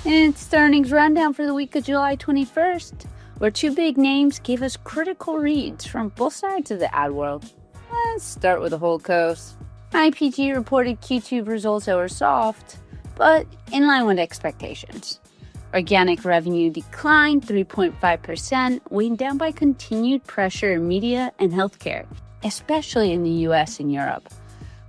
It's the earnings rundown for the week of July 21st, where two big names gave us critical reads from both sides of the ad world. Let's start with the holdcos. IPG reported Q2 results that were soft, but in line with expectations. Organic revenue declined 3.5%, weighed down by continued pressure in media and healthcare, especially in the US and Europe.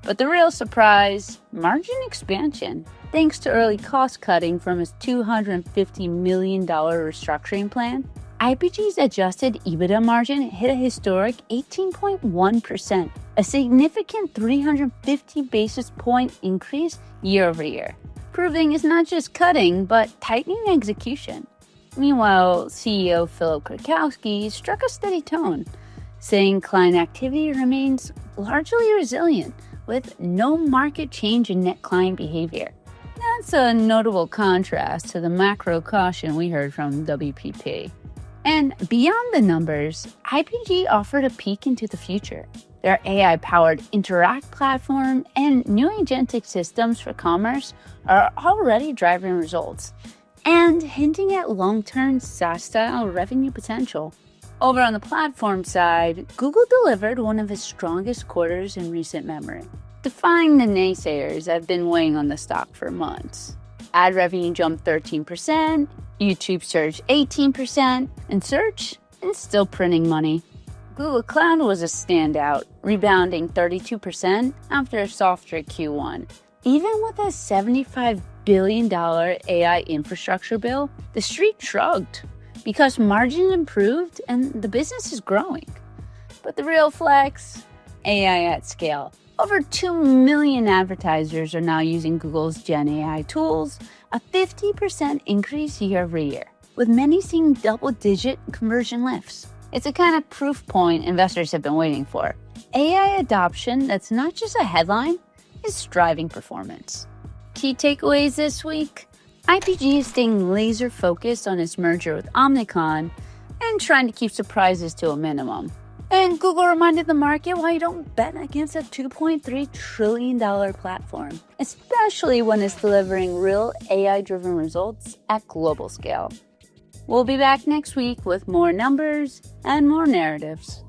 But the real surprise, margin expansion. Thanks to early cost cutting from its $250 million restructuring plan, IPG's adjusted EBITDA margin hit a historic 18.1%, a significant 350 basis point increase year over year, proving it's not just cutting, but tightening execution. Meanwhile, CEO Philip Krakowski struck a steady tone, saying client activity remains largely resilient, with no market change in net client behavior. That's a notable contrast to the macro caution we heard from WPP. And beyond the numbers, IPG offered a peek into the future. Their AI-powered Interact platform and new agentic systems for commerce are already driving results and hinting at long-term SaaS-style revenue potential. Over on the platform side, Google delivered one of its strongest quarters in recent memory, defying the naysayers that have been weighing on the stock for months. Ad revenue jumped 13%, YouTube surged 18%, and search is still printing money. Google Cloud was a standout, rebounding 32% after a softer Q1. Even with a $75 billion AI infrastructure bill, the street shrugged because margins improved and the business is growing. But the real flex, AI at scale. Over 2 million advertisers are now using Google's Gen AI tools, a 50% increase year over year, with many seeing double-digit conversion lifts. It's a kind of proof point investors have been waiting for. AI adoption that's not just a headline, is driving performance. Key takeaways this week: IPG is staying laser focused on its merger with Omnicom and trying to keep surprises to a minimum. And Google reminded the market why you don't bet against a $2.3 trillion platform, especially when it's delivering real AI-driven results at global scale. We'll be back next week with more numbers and more narratives.